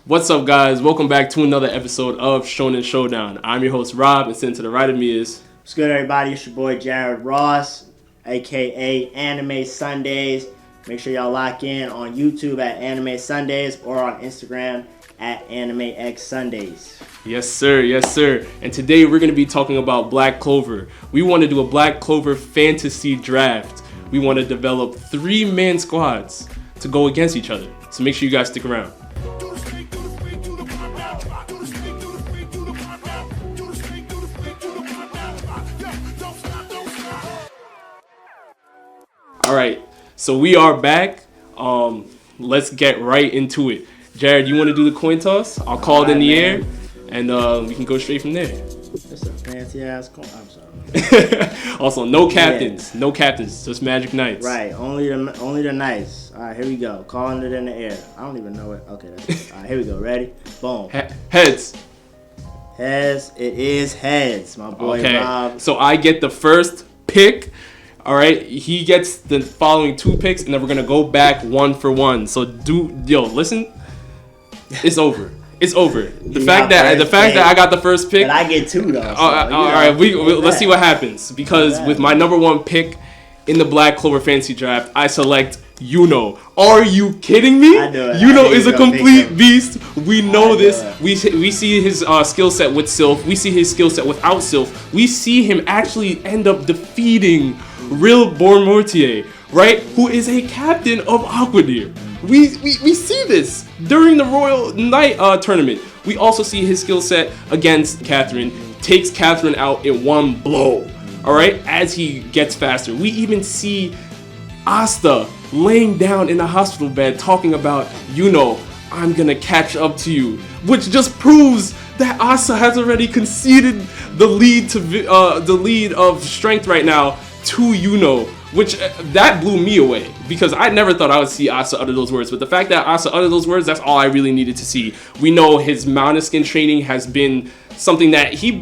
What's up, guys? Welcome back to another episode of Shonen Showdown. I'm your host, Rob, and sitting to the right of me is... What's good, everybody? It's your boy, Jared Ross, a.k.a. Anime Sundays. Make sure y'all lock in on YouTube at Anime Sundays or on Instagram at AnimeX Yes, sir. Yes, sir. And today we're going to be talking about Black Clover. We want to do a Black Clover Fantasy Draft. We want to develop 3-man squads to go against each other. So make sure you guys stick around. All right, so we are back. Let's get right into it. Jared, you want to do the coin toss? I'll call it in the air, and we can go straight from there. That's a fancy ass coin. I'm sorry. Also, no captains. Yeah. No captains. Just Magic Knights. Right. Only the Knights. All right, here we go. Calling it in the air. I don't even know it. Okay. That's it. All right, here we go. Ready? Boom. Heads. Heads. It is heads, my boy Rob. So I get the first pick. All right, he gets the following 2 picks, and then we're gonna go back 1 for 1. So listen, it's over. It's over. The fact that I got the first pick, but I get 2 though. So, all right, let's see what happens, because with my number 1 pick in the Black Clover Fantasy Draft, I select Yuno. Are you kidding me? I know it. Yuno is a complete beast. We know this. We see his skill set with Sylph. We see his skill set without Sylph. We see him actually end up defeating Real Mortier, right? Who is a captain of Aquaneer. We see this during the Royal Knight tournament. We also see his skill set against Catherine. Takes Catherine out in 1 blow. All right, as he gets faster. We even see Asta laying down in a hospital bed talking about, I'm gonna catch up to you, which just proves that Asta has already conceded the lead of strength right now to Yuno, which that blew me away, because I never thought I would see Asta utter those words. But the fact that Asta uttered those words, that's all I really needed to see. We know his Mountain training has been something that he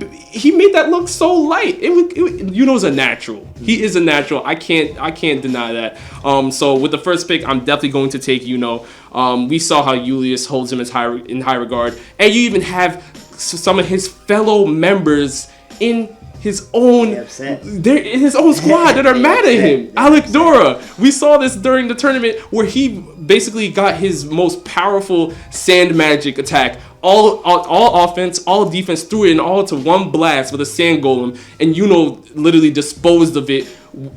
made that look so light. Yuno's a natural. He is a natural. I can't deny that. So with the first pick, I'm definitely going to take Yuno. We saw how Julius holds him in high regard, and you even have some of his fellow members in his own squad that are mad at him. Alec Dora. We saw this during the tournament where he basically got his most powerful sand magic attack. All offense, all defense, threw it in all to 1 blast with a sand golem, and Yuno literally disposed of it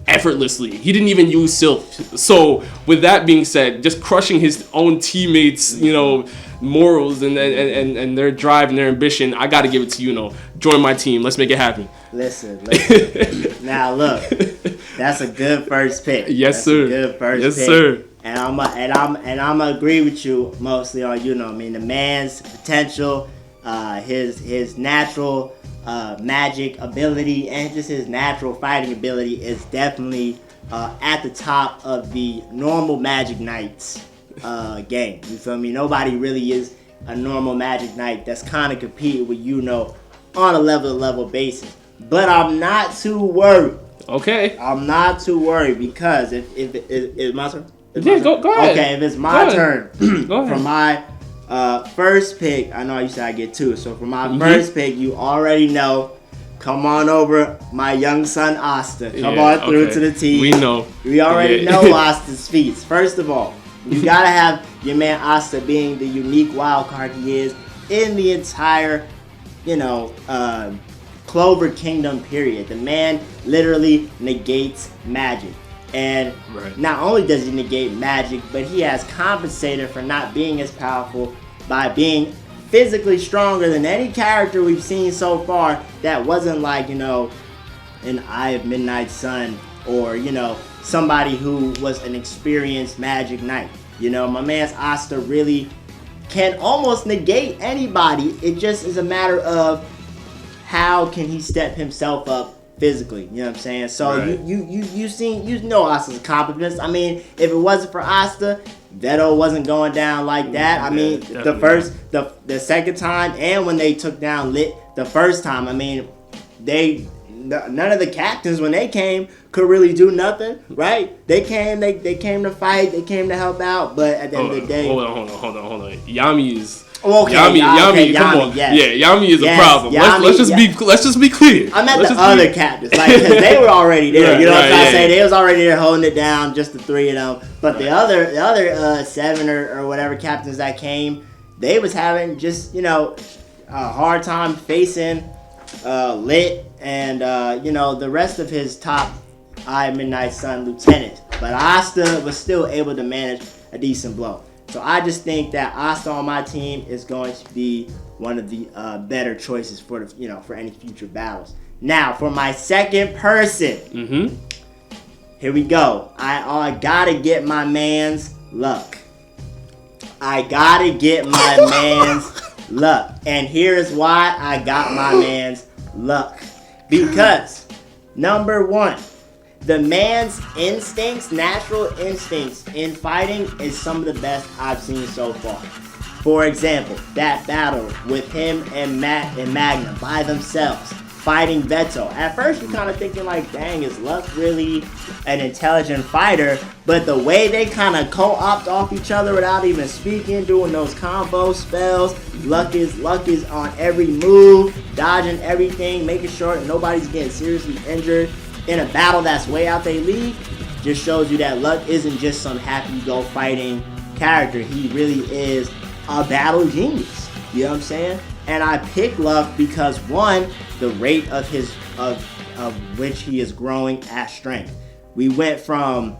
effortlessly. He didn't even use Sylph. So with that being said, just crushing his own teammates, morals and their drive and their ambition, I gotta give it to Yuno. Join my team. Let's make it happen. Listen. Now look, that's a good first pick. Yes, sir. A good first pick. Yes, sir. And I'm agree with you mostly on Yuno. I mean, the man's potential, his natural magic ability, and just his natural fighting ability is definitely at the top of the normal Magic Knights game. You feel me? Nobody really is a normal Magic Knight that's kind of competing with Yuno on a level basis. But I'm not too worried. Okay. I'm not too worried, because if my turn. Go ahead. Okay, if it's my turn, go ahead. For my first pick, I know you said I get 2. So for my first pick, you already know. Come on over, my young son Asta. Come on through to the team. We know. We already know Asta's feats. First of all, you gotta have your man Asta being the unique wild card he is in the entire, Clover Kingdom period. The man literally negates magic. And not only does he negate magic, but he has compensated for not being as powerful by being physically stronger than any character we've seen so far that wasn't like, an Eye of Midnight Sun or, somebody who was an experienced Magic Knight. My man's Asta really can almost negate anybody. It just is a matter of how can he step himself up physically, you know what I'm saying? So you know Asta's accomplishments. I mean, if it wasn't for Asta, Veto wasn't going down like that. I mean, the second time, and when they took down Licht the first time, I mean, none of the captains, when they came, could really do nothing, right? They came to fight, they came to help out, but at the end of the day... Hold on. Yami's Okay, Yami, come on. Yes. Yeah, Yami is a problem. Yami, Let's just be clear. I meant the other captains, like, because they were already there. You know what I'm trying to say? Yeah. They was already there holding it down, just the three of them. But the other 7 or whatever captains that came, they was having just, a hard time facing Licht and, the rest of his top Midnight Sun lieutenants. But Asta was still able to manage a decent blow. So I just think that Asta on my team is going to be one of the better choices for for any future battles. Now for my second person, here we go. I gotta get my man's Luck. I gotta get my man's Luck, and here's why I got my man's Luck. Because number one, the man's instincts, natural instincts in fighting is some of the best I've seen so far. For example, that battle with him and Magna by themselves, fighting Veto. At first you're kind of thinking like, dang, is Luck really an intelligent fighter? But the way they kind of co-opt off each other without even speaking, doing those combo spells, Luck is on every move, dodging everything, making sure nobody's getting seriously injured in a battle that's way out their league, just shows you that Luck isn't just some happy-go-fighting character. He really is a battle genius. You know what I'm saying? And I pick Luck because, one, the rate of which he is growing at strength. We went from,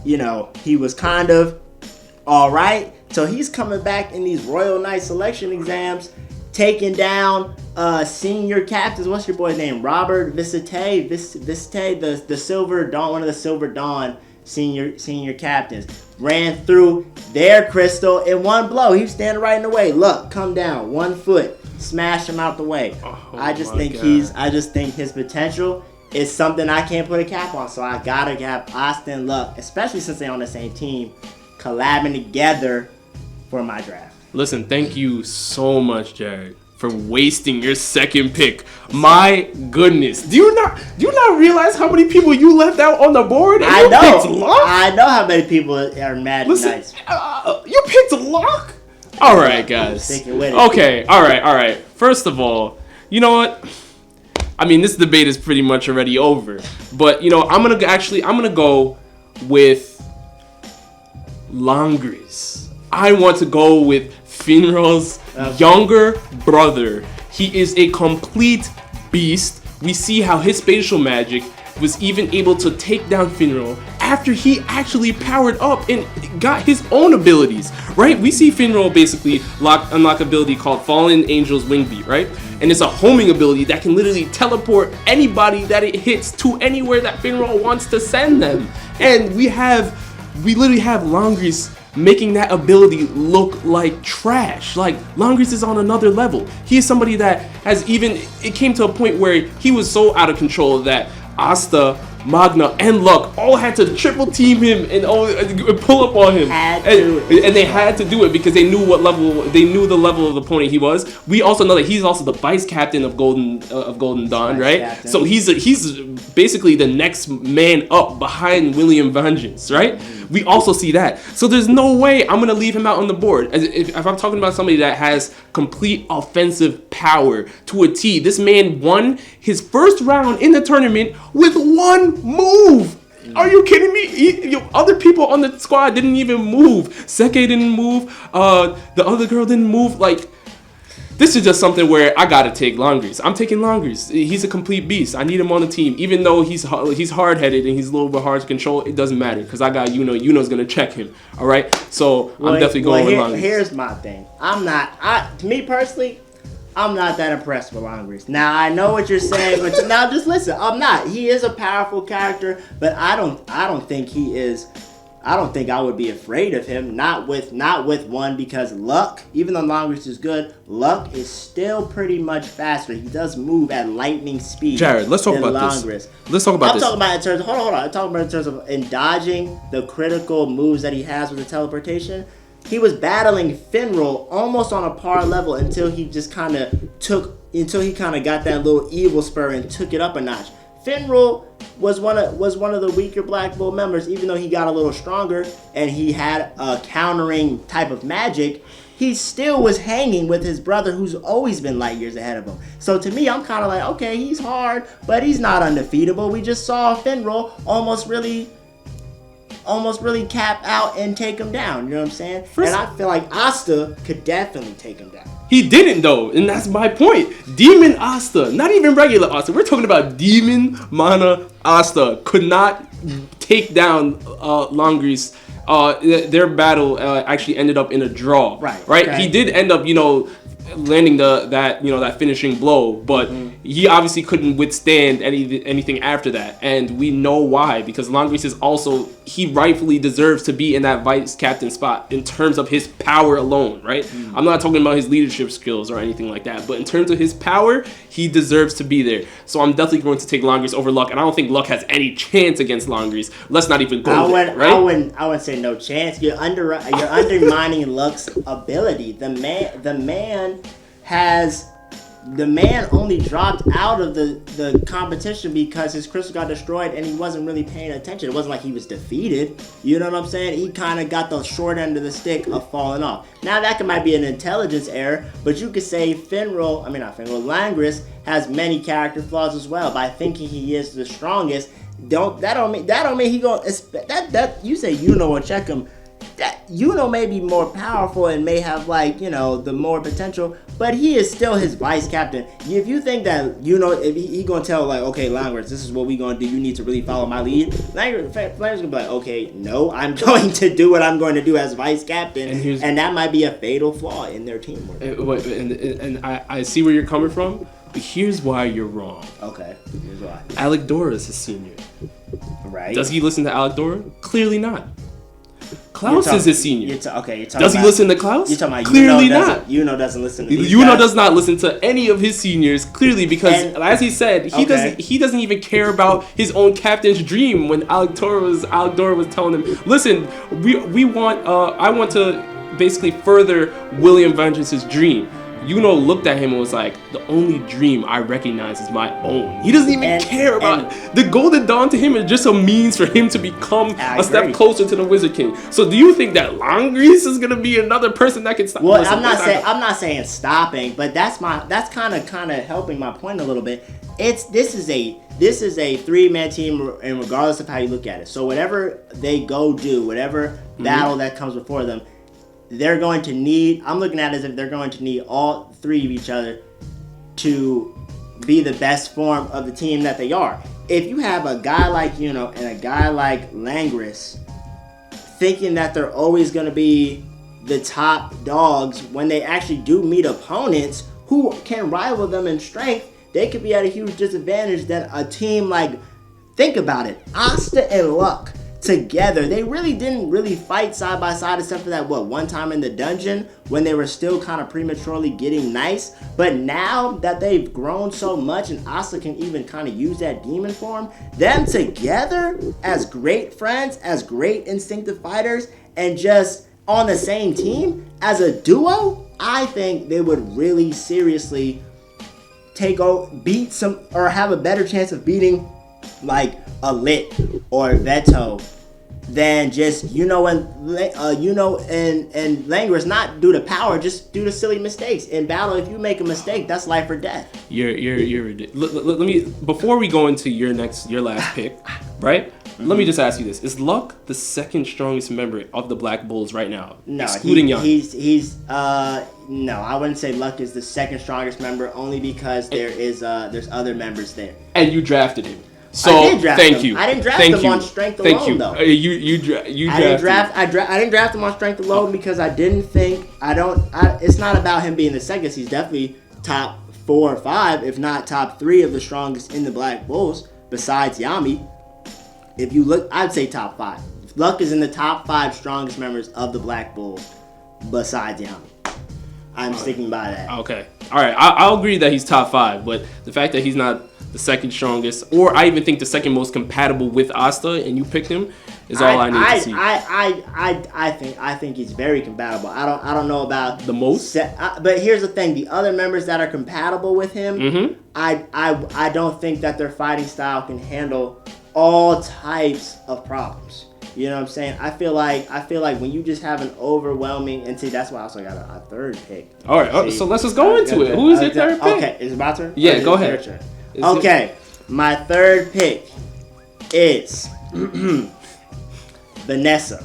he was kind of alright, so he's coming back in these Royal Knight selection exams, taking down senior captains. What's your boy's name? Robert Visite, the Silver Dawn, one of the Silver Dawn senior captains. Ran through their crystal in one blow. He was standing right in the way. Look, come down, 1 foot, smash him out the way. I just think his potential is something I can't put a cap on. So I gotta have Asta and Luck, especially since they're on the same team, collabing together for my draft. Listen, thank you so much, Jared, for wasting your second pick. My goodness, do you not realize how many people you left out on the board? And I know how many people are mad. Nice. You picked Luck. All right, guys. Okay, all right. First of all, you know what? I mean, this debate is pretty much already over. But I'm gonna go with Langris. I want to go with Finral's younger brother. He is a complete beast. We see how his spatial magic was even able to take down Finral after he actually powered up and got his own abilities, right? We see Finral basically unlock an ability called Fallen Angel's Wing Beat, right? And it's a homing ability that can literally teleport anybody that it hits to anywhere that Finral wants to send them. And we literally have Langris making that ability look like trash. Like, Langris is on another level. He is somebody that it came to a point where he was so out of control that Asta, Magna, and Luck all had to triple team him and pull up on him. And they had to do it because they knew the level of the opponent he was. We also know that he's also the vice captain of Golden Dawn, right? Captain. So he's basically the next man up behind William Vengeance, right? We also see that. So there's no way I'm gonna leave him out on the board. If I'm talking about somebody that has complete offensive power to a T, this man won his first round in the tournament with one move. Are you kidding me? Other people on the squad didn't even move. Seke didn't move. The other girl didn't move. Like, this is just something where I gotta take Langris. I'm taking Langris. He's a complete beast. I need him on the team. Even though he's hard-headed and he's a little bit hard to control, it doesn't matter because I got Yuno. Yuno's gonna check him. All right. So I'm definitely going with Langris. Here's my thing. To me personally, I'm not that impressed with Langris. Now I know what you're saying, but now just listen. I'm not. He is a powerful character, but I don't think he is. I don't think I would be afraid of him. Not with one, because Luck, even though Langris is good, Luck is still pretty much faster. He does move at lightning speed. Jared, let's talk about this. Let's talk about this. I'm talking about in terms of hold on. I'm talking about in terms of in dodging the critical moves that he has with the teleportation. He was battling Finral almost on a par level until he kind of got that little evil spur and took it up a notch. Finral was one of the weaker Black Bull members, even though he got a little stronger and he had a countering type of magic. he still was hanging with his brother who's always been light years ahead of him. So to me, I'm kind of like, okay, he's hard, but he's not undefeatable. We just saw finral almost really cap out and take him down. You know what I'm saying? And I feel like Asta could definitely take him down. He didn't though, and that's my point. Demon Asta, not even regular Asta. We're talking about Demon Mana Asta could not take down Langris. Their battle actually ended up in a draw. Right. Okay. He did end up, landing that finishing blow, but he obviously couldn't withstand anything after that, and we know why, because Langris is also, he rightfully deserves to be in that vice captain spot in terms of his power alone, right? I'm not talking about his leadership skills or anything like that, but in terms of his power, he deserves to be there. So I'm definitely going to take Langris over Luck, and I don't think Luck has any chance against Langris. Let's not even go there, right? I wouldn't say no chance. You're undermining Luck's ability. The man only dropped out of the competition because his crystal got destroyed and he wasn't really paying attention. It wasn't like he was defeated. You know what I'm saying? He kind of got the short end of the stick of falling off. Now that might be an intelligence error, but you could say Langris has many character flaws as well. By thinking he is the strongest, that don't mean he gonna that you say will check him. That Yuno may be more powerful and may have the more potential, but he is still his vice captain. If you think that if he gonna tell okay, Langris, this is what we gonna do, you need to really follow my lead, Langris gonna be like, okay, no, I'm going to do what I'm going to do as vice captain, and that might be a fatal flaw in their teamwork. And I see where you're coming from, but here's why you're wrong. Okay, here's why. Alec Dora is his senior. Right. Does he listen to Alec Dora? Clearly not. Klaus is his senior. Does he listen to Klaus? You're talking about clearly not. Yuno doesn't listen to Yuno does not listen to any of his seniors, clearly, because as he said, he doesn't even care about his own captain's dream. When Alec Dora was telling him, listen, I want to basically further William Vengeance's dream. Yuno looked at him and was like, the only dream I recognize is my own. He doesn't even care about it. The Golden Dawn to him is just a means for him to become a step closer to the Wizard King. So do you think that Langris is gonna be another person that can stop? Well, I'm not saying stopping, but that's kind of helping my point a little bit. This is a three-man team, and regardless of how you look at it. So whatever they go do, whatever battle that comes before them, they're going to need, I'm looking at it as if they're going to need all three of each other to be the best form of the team that they are. If you have a guy like Yuno and a guy like Langris thinking that they're always going to be the top dogs when they actually do meet opponents who can rival them in strength, they could be at a huge disadvantage than a team like, think about it, Asta and Luck together. They really didn't fight side by side except for that one time in the dungeon when they were still kind of prematurely getting nice. But now that they've grown so much and Asta can even kind of use that demon form, them together as great friends, as great instinctive fighters, and just on the same team as a duo, I think they would really seriously beat some, or have a better chance of beating like a Licht or Veto than just Yuno and Langris, not due to power, just due to silly mistakes. In battle, if you make a mistake, that's life or death. You're ridiculous. Let me, before we go into your last pick, right? Let me just ask you this: is Luck the second strongest member of the Black Bulls right now, excluding Yanni? No, I wouldn't say Luck is the second strongest member, only because there's other members there. And you drafted him. So I did draft thank him. you. I didn't draft him on strength alone, though. I didn't draft him on strength alone because I didn't think it's not about him being the second. He's definitely top 4 or 5, if not top 3 of the strongest in the Black Bulls, besides Yami. If you look, I'd say top 5. Luck is in the top 5 strongest members of the Black Bulls, besides Yami. I'm sticking by that. Okay. All right. I'll agree that he's top 5, but the fact that he's not the second strongest, or I even think the second most compatible with Asta, and you picked him, is all I need to see. I think he's very compatible. I don't know about the most, but here's the thing: the other members that are compatible with him, I don't think that their fighting style can handle all types of problems. You know what I'm saying? I feel like when you just have an overwhelming, and see, that's why I also got a third pick. All right, so let's just go into it. Who is your third pick? Okay, is it my turn? Yeah, go ahead. Okay, my third pick is Vanessa.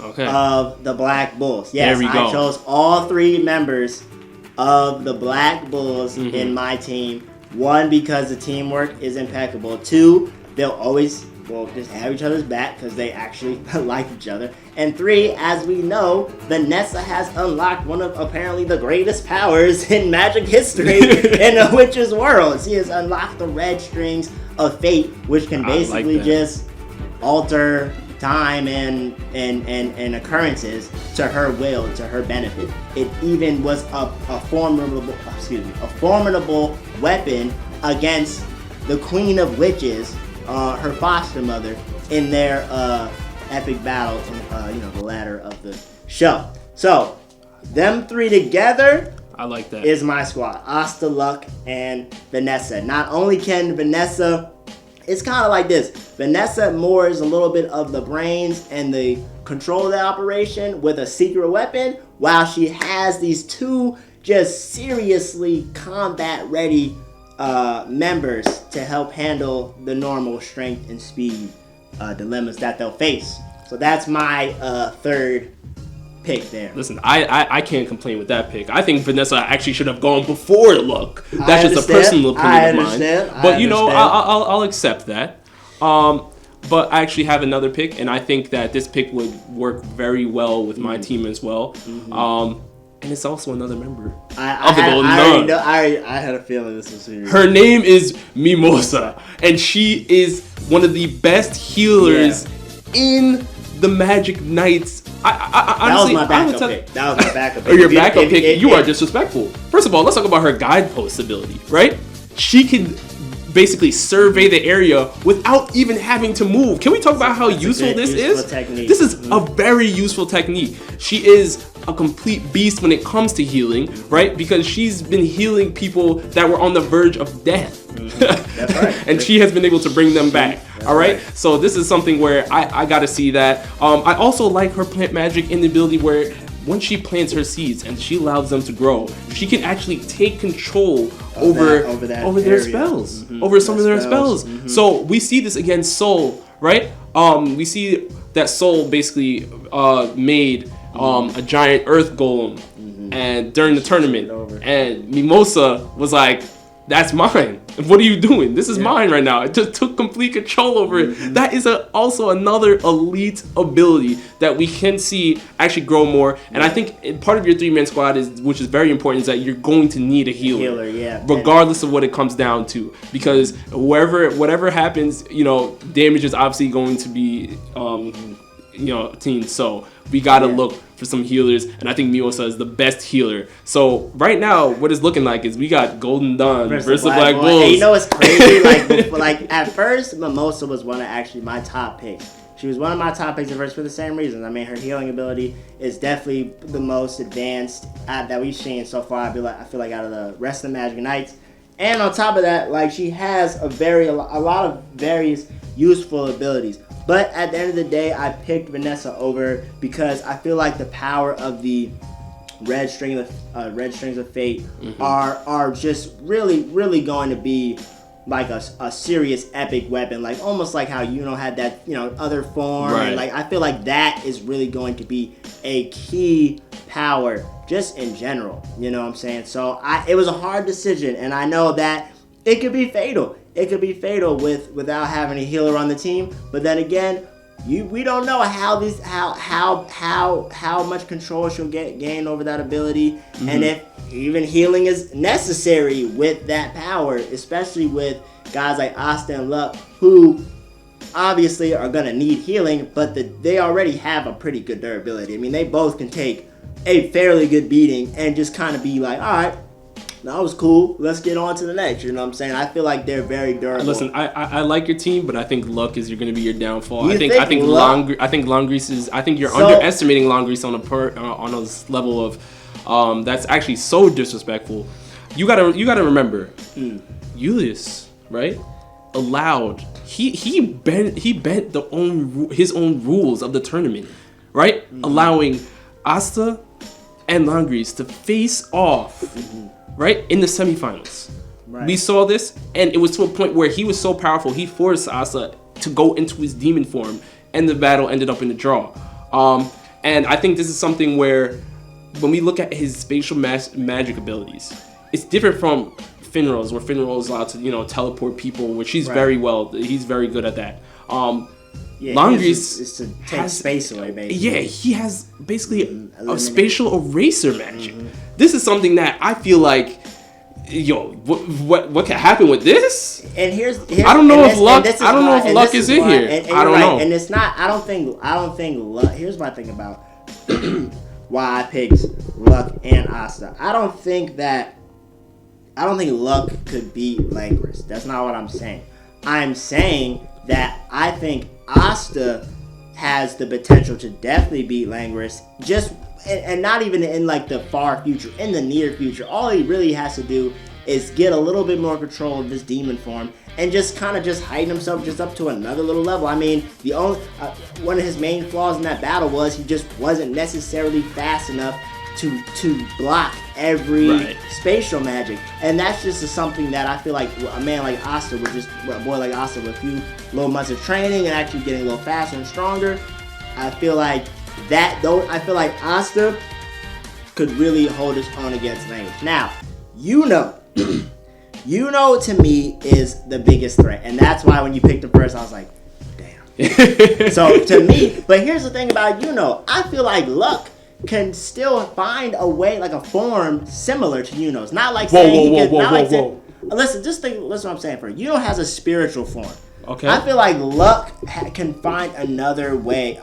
Okay. Of the Black Bulls. Yes, there we go. I chose all 3 members of the Black Bulls in my team. 1, because the teamwork is impeccable. 2, they'll always just have each other's back because they actually like each other. And 3, as we know, Vanessa has unlocked one of apparently the greatest powers in Magic history in a witch's world. She has unlocked the red strings of fate, which can basically just alter time and occurrences to her will, to her benefit. It even was a formidable weapon against the Queen of Witches, her foster mother, in their epic battle in the ladder of the show. So them 3 together, I like that, is my squad. Asta, Luck, and Vanessa. Not only can Vanessa, it's kind of like this. Vanessa more is a little bit of the brains and the control of the operation with a secret weapon, while she has these 2 just seriously combat-ready members to help handle the normal strength and speed dilemmas that they'll face. So that's my third pick there. Listen, I can't complain with that pick. I think Vanessa actually should have gone before Luck. That's just a personal opinion of mine. But I'll accept that. But I actually have another pick, and I think that this pick would work very well with my team as well. And it's also another member of the Golden Dawn. I had a feeling this was serious. Her name is Mimosa, and she is one of the best healers in the Magic Knights. Honestly, that was my backup pick. That was my backup pick. Or your backup pick. You are disrespectful. First of all, let's talk about her guidepost ability, right? She can basically survey the area without even having to move. Can we talk about how useful this is? Technique. This is a very useful technique. She is a complete beast when it comes to healing, right? Because she's been healing people that were on the verge of death. That's right. And she has been able to bring them back. That's all right? So this is something where I gotta see that. I also like her plant magic in the ability where once she plants her seeds and she allows them to grow, she can actually take control over their spells, over some of their spells. So we see this against Soul, right? We see that Soul basically made a giant earth golem, and during the tournament, and Mimosa was like, "That's mine. What are you doing? This is mine right now." It just took complete control over it. That is also another elite ability that we can see actually grow more. And I think part of your 3-man squad which is very important, is that you're going to need a healer, regardless of what it comes down to. Because whatever happens, damage is obviously going to be, team. So we gotta look for some healers, and I think Mimosa is the best healer. So right now, what it's looking like is we got Golden Dawn versus the Black Bulls. Hey, you know what's crazy? like at first, Mimosa was one of actually my top picks. She was one of my top picks at first for the same reasons. I mean, her healing ability is definitely the most advanced that we've seen so far. I feel like out of the rest of the Magic Knights. And on top of that, she has a lot of various useful abilities. But at the end of the day, I picked Vanessa over because I feel like the power of the red strings of fate are just really going to be like a serious epic weapon, like almost like how Yuno had that other form, right. And I feel like that is really going to be a key power just in general. You know what I'm saying? So it was a hard decision, and I know that it could be fatal. It could be fatal without having a healer on the team. But then again, we don't know how much control she'll gain over that ability, and if even healing is necessary with that power, especially with guys like Asta and Luck, who obviously are gonna need healing, but they already have a pretty good durability. I mean, they both can take a fairly good beating and just kind of be like, all right, that was cool. Let's get on to the next. You know what I'm saying? I feel like they're very durable. Listen, I like your team, but I think Luck is going to be your downfall. I think Longreese is. I think you're underestimating Longreese on a level of that's actually so disrespectful. You gotta remember, Julius, right? allowed. He bent his own rules of the tournament, right? Mm-hmm. Allowing Asta and Langris to face off, right, in the semifinals. Right. We saw this, and it was to a point where he was so powerful, he forced Asta to go into his demon form, and the battle ended up in a draw. And I think this is something where, when we look at his spatial magic abilities, it's different from Finral's, where Finral is allowed to, teleport people, which he's very good at that. Langris is to take space away, basically. Yeah, he has basically a spatial eraser magic. Mm-hmm. This is something that I feel like, what can happen with this? And here's I don't know if luck. I don't know if luck is in here. I don't know. And it's not. I don't think luck. Here's my thing about why I picked Luck and Asta. I don't think luck could beat Langris. That's not what I'm saying. I'm saying that I think Asta has the potential to definitely beat Langris. And not even in like the far future, in the near future. All he really has to do is get a little bit more control of this demon form and just kind of heighten himself just up to another little level. I mean, the only one of his main flaws in that battle was he just wasn't necessarily fast enough to block every spatial magic, and that's just something that I feel like a man like Asta a boy like Asta with a few little months of training and actually getting a little faster and stronger. I feel like Asta could really hold his own against Langris. Now, Yuno to me is the biggest threat, and that's why when you picked him first, I was like, damn. So to me, but here's the thing about Yuno, I feel like Luck can still find a way, like a form similar to Yuno's. Not like saying listen what I'm saying for you. Yuno has a spiritual form. Okay. I feel like Luck can find another way,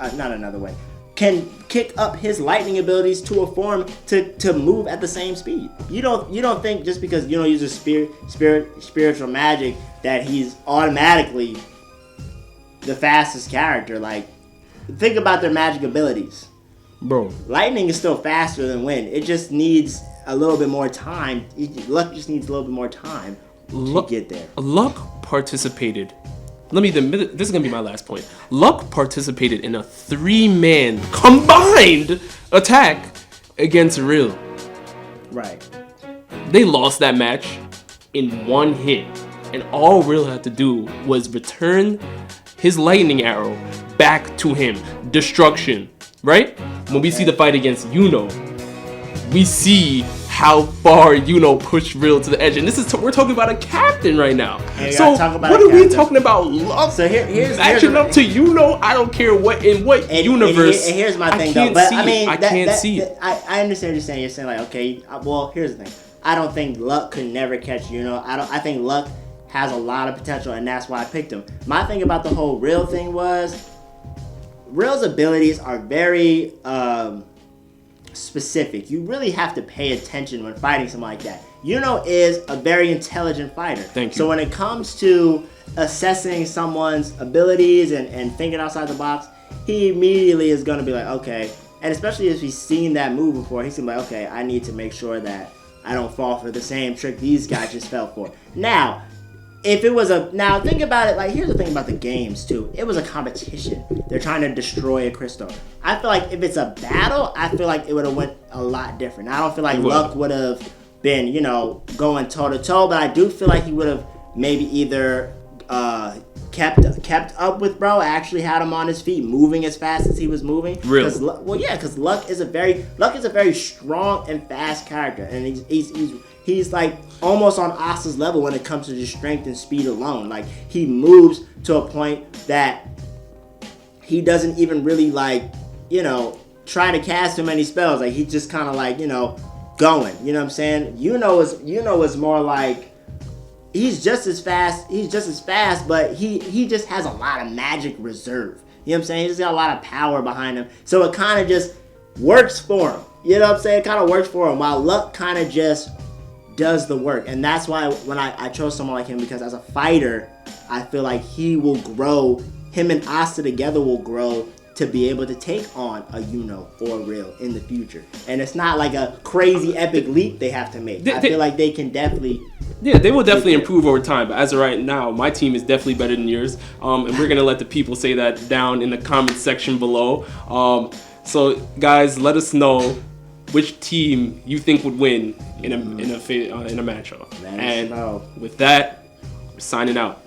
can kick up his lightning abilities to a form to move at the same speed. You don't think just because Yuno uses spiritual magic that he's automatically the fastest character. Like, think about their magic abilities. Bro, lightning is still faster than wind. It just needs a little bit more time. Luck just needs a little bit more time to get there. Luck participated. This is gonna be my last point. Luck participated in a 3-man combined attack against Real. Right. They lost that match in one hit, and all Real had to do was return his lightning arrow back to him. Destruction. Right? When we see the fight against Yuno, we see how far Yuno pushed Real to the edge. And we're talking about a captain right now. So what are we talking about? Luck matching up to Yuno? I don't care what universe. And here's my thing though. But I can't see it. I understand what you're saying. You're saying like, okay, well, here's the thing. I don't think Luck could never catch Yuno. I think Luck has a lot of potential, and that's why I picked him. My thing about the whole Real thing was, Real's abilities are very specific. You really have to pay attention when fighting someone like that. Yuno is a very intelligent fighter. Thank you. So when it comes to assessing someone's abilities and thinking outside the box, he immediately is going to be like, okay. And especially if he's seen that move before, he's going to be like, okay, I need to make sure that I don't fall for the same trick these guys just fell for. Now, think about it, like, here's the thing about the games too. It was a competition. They're trying to destroy a crystal. I feel like if it's a battle, I feel like it would have went a lot different. I don't feel like Luck would have been, going toe to toe, but I do feel like he would have maybe either kept up with bro, actually had him on his feet, moving as fast as he was moving. Really? Because Luck is a very strong and fast character, and he's like almost on Asta's level when it comes to just strength and speed alone. Like, he moves to a point that he doesn't even really try to cast too many spells. Like, he's just kind of like, going. You know what I'm saying? Yuno is more like, he's just as fast, but he just has a lot of magic reserve. You know what I'm saying? He's got a lot of power behind him. So it kind of just works for him. You know what I'm saying? It kind of works for him, while Luck kind of just does the work. And that's why when I chose someone like him, because as a fighter, I feel like he will grow, him and Asta together will grow to be able to take on a Yuno or Real in the future. And it's not like a crazy epic leap they have to make. I feel like they can definitely Yeah, they will definitely improve over time. But as of right now, my team is definitely better than yours. And we're gonna let the people say that down in the comment section below. So guys, let us know which team you think would win in a matchup. And with that, we're signing out.